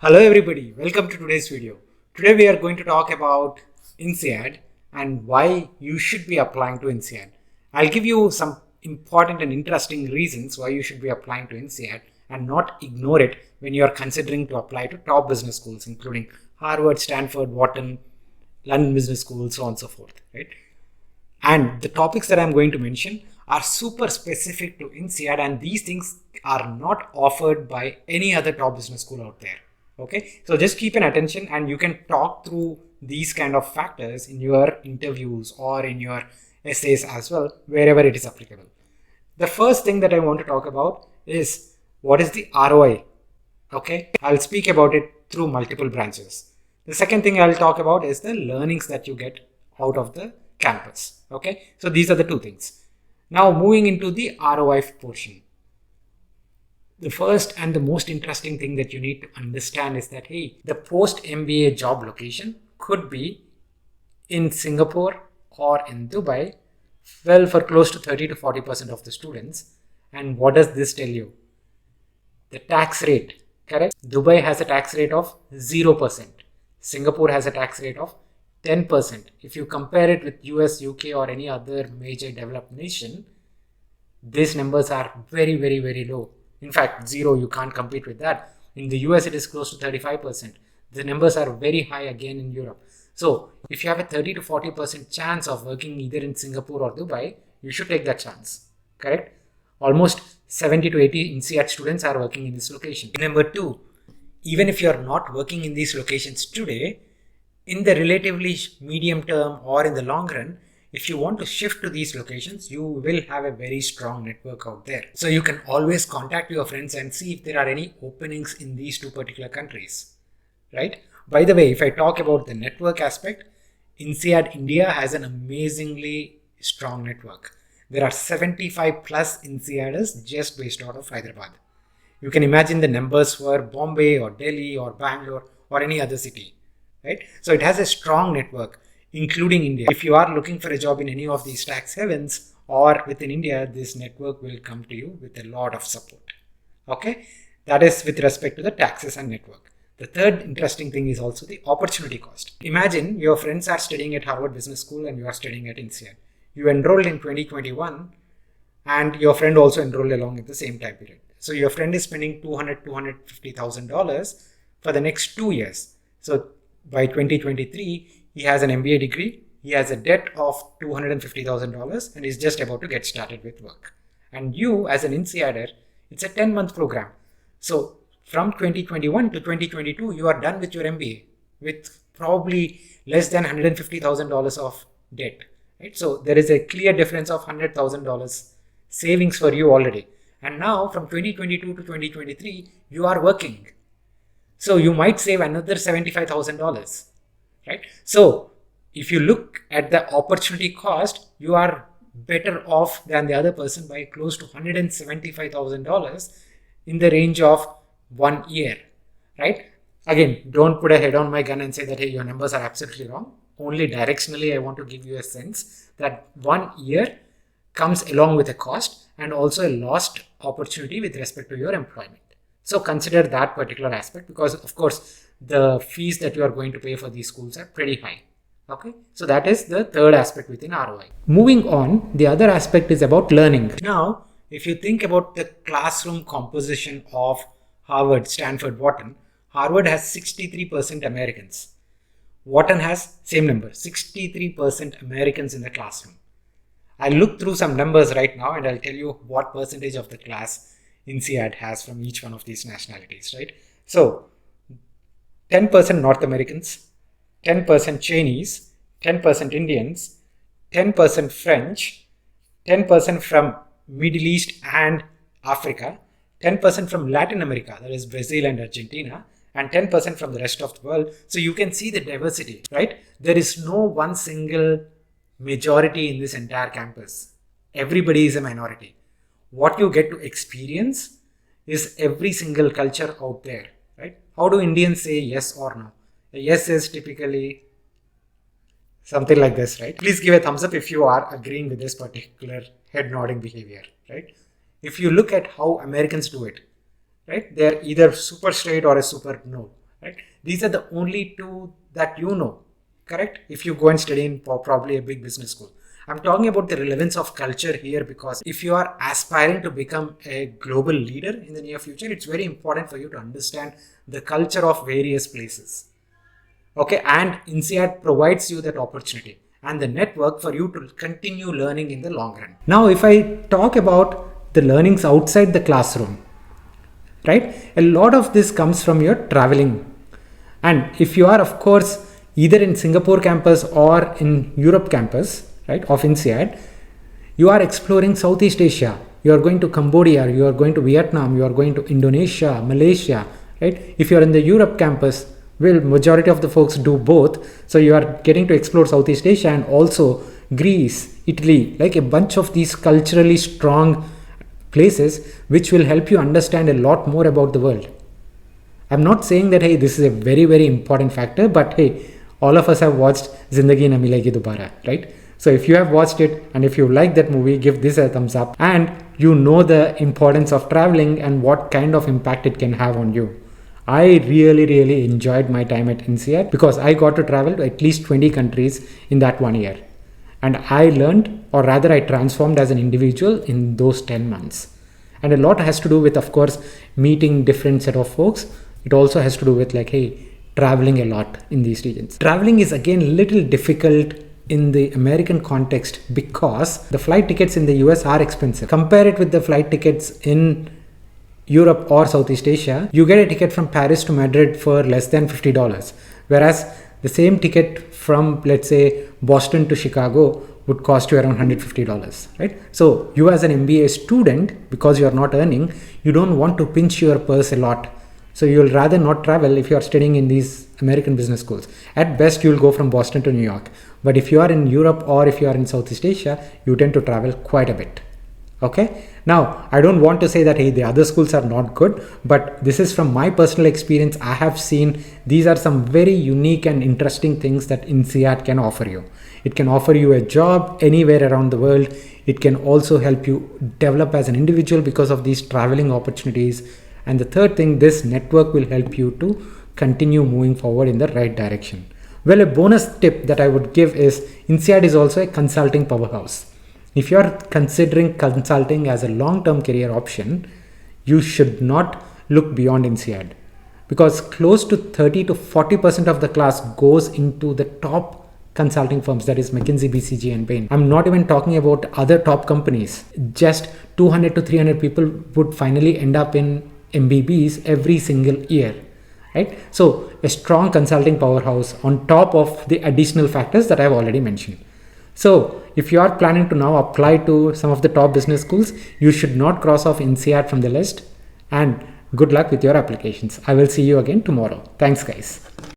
Hello everybody, welcome to today's video. Today we are going to talk about INSEAD and why you should be applying to INSEAD. I'll give you some important and interesting reasons why you should be applying to INSEAD and not ignore it when you are considering to apply to top business schools including Harvard, Stanford, Wharton, London Business School, so on and so forth. Right? And the topics that I'm going to mention are super specific to INSEAD, and these things are not offered by any other top business school out there. Okay, so just keep an attention and you can talk through these kind of factors in your interviews or in your essays as well, wherever it is applicable. The first thing that I want to talk about is what is the ROI. Okay, I'll speak about it through multiple branches. The second thing I'll talk about is the learnings that you get out of the campus. Okay, so these are the two things. Now moving into the ROI portion. The first and the most interesting thing that you need to understand is that, hey, the post-MBA job location could be in Singapore or in Dubai, well, for close to 30 to 40% of the students. And what does this tell you? The tax rate, correct? Dubai has a tax rate of 0%. Singapore has a tax rate of 10%. If you compare it with US, UK or any other major developed nation, these numbers are very, very, very low. In fact, zero, you can't compete with that. In the US, it is close to 35%. The numbers are very high again in Europe. So if you have a 30 to 40% chance of working either in Singapore or Dubai, you should take that chance, correct? Almost 70 to 80 INSEAD students are working in this location. Number two, even if you are not working in these locations today, in the relatively medium term or in the long run, if you want to shift to these locations, you will have a very strong network out there. So you can always contact your friends and see if there are any openings in these two particular countries, right? By the way, if I talk about the network aspect, INSEAD India has an amazingly strong network. There are 75 plus INSEADers just based out of Hyderabad. You can imagine the numbers for Bombay or Delhi or Bangalore or any other city, right? So it has a strong network, including India. If you are looking for a job in any of these tax havens or within India, this network will come to you with a lot of support. Okay, that is with respect to the taxes and network. The third interesting thing is also the opportunity cost. Imagine your friends are studying at Harvard Business School and you are studying at INSEAD. You enrolled in 2021 and your friend also enrolled along at the same time period. So your friend is spending $250,000 for the next 2 years. So by 2023, he has an MBA degree, he has a debt of $250,000 and is just about to get started with work. And you as an INSEADer, it's a 10-month program. So from 2021 to 2022, you are done with your MBA with probably less than $150,000 of debt. Right? So there is a clear difference of $100,000 savings for you already. And now from 2022 to 2023, you are working. So you might save another $75,000. Right? So if you look at the opportunity cost, you are better off than the other person by close to $175,000 in the range of 1 year, right? Again, don't put a head on my gun and say that, hey, your numbers are absolutely wrong. Only directionally, I want to give you a sense that 1 year comes along with a cost and also a lost opportunity with respect to your employment. So consider that particular aspect because, of course, the fees that you are going to pay for these schools are pretty high. Okay, so that is the third aspect within ROI. Moving on, the other aspect is about learning. Now, if you think about the classroom composition of Harvard, Stanford, Wharton, Harvard has 63% Americans. Wharton has same number, 63% Americans in the classroom. I'll look through some numbers right now and I'll tell you what percentage of the class INSEAD has from each one of these nationalities, right? So 10% North Americans, 10% Chinese, 10% Indians, 10% French, 10% from Middle East and Africa, 10% from Latin America, that is Brazil and Argentina, and 10% from the rest of the world. So you can see the diversity, right? There is no one single majority in this entire campus. Everybody is a minority. What you get to experience is every single culture out there, right? How do Indians say yes or no? A yes is typically something like this, right? Please give a thumbs up if you are agreeing with this particular head nodding behavior, right? If you look at how Americans do it, right? They're either super straight or a super no. right? These are the only two that you know, correct? If you go and study in probably a big business school. I'm talking about the relevance of culture here, because if you are aspiring to become a global leader in the near future, it's very important for you to understand the culture of various places. Okay, and INSEAD provides you that opportunity and the network for you to continue learning in the long run. Now, if I talk about the learnings outside the classroom, right, a lot of this comes from your traveling. And if you are, of course, either in Singapore campus or in Europe campus, right, of INSEAD, you are exploring Southeast Asia. You are going to Cambodia, you are going to Vietnam, you are going to Indonesia, Malaysia, right? If you are in the Europe campus, well, majority of the folks do both. So you are getting to explore Southeast Asia and also Greece, Italy, like a bunch of these culturally strong places which will help you understand a lot more about the world. I'm not saying that, hey, this is a very, very important factor, but hey, all of us have watched Zindagi Na Milegi Dobara, right? So if you have watched it and if you like that movie, give this a thumbs up, and you know the importance of traveling and what kind of impact it can have on you. I really, really enjoyed my time at INSEAD because I got to travel to at least 20 countries in that 1 year. And I learned, or rather I transformed as an individual in those 10 months. And a lot has to do with, of course, meeting different set of folks. It also has to do with like, hey, traveling a lot in these regions. Traveling is again a little difficult in the American context because the flight tickets in the US are expensive. Compare it with the flight tickets in Europe or Southeast Asia. You get a ticket from Paris to Madrid for less than $50, whereas the same ticket from, let's say, Boston to Chicago would cost you around $150, right? So you as an MBA student, because you are not earning, you don't want to pinch your purse a lot. So you'll rather not travel if you are studying in these American business schools. At best, you'll go from Boston to New York. But if you are in Europe or if you are in Southeast Asia, you tend to travel quite a bit. Okay. Now, I don't want to say that, hey, the other schools are not good, but this is from my personal experience. I have seen these are some very unique and interesting things that INSEAD can offer you. It can offer you a job anywhere around the world. It can also help you develop as an individual because of these traveling opportunities. And the third thing, this network will help you to continue moving forward in the right direction. Well, a bonus tip that I would give is INSEAD is also a consulting powerhouse. If you are considering consulting as a long-term career option, you should not look beyond INSEAD because close to 30 to 40% of the class goes into the top consulting firms, that is McKinsey, BCG and Bain. I'm not even talking about other top companies. Just 200 to 300 people would finally end up in MBBs every single year, right? So a strong consulting powerhouse on top of the additional factors that I've already mentioned. So if you are planning to now apply to some of the top business schools, you should not cross off INSEAD from the list, and good luck with your applications. I will see you again tomorrow. Thanks guys.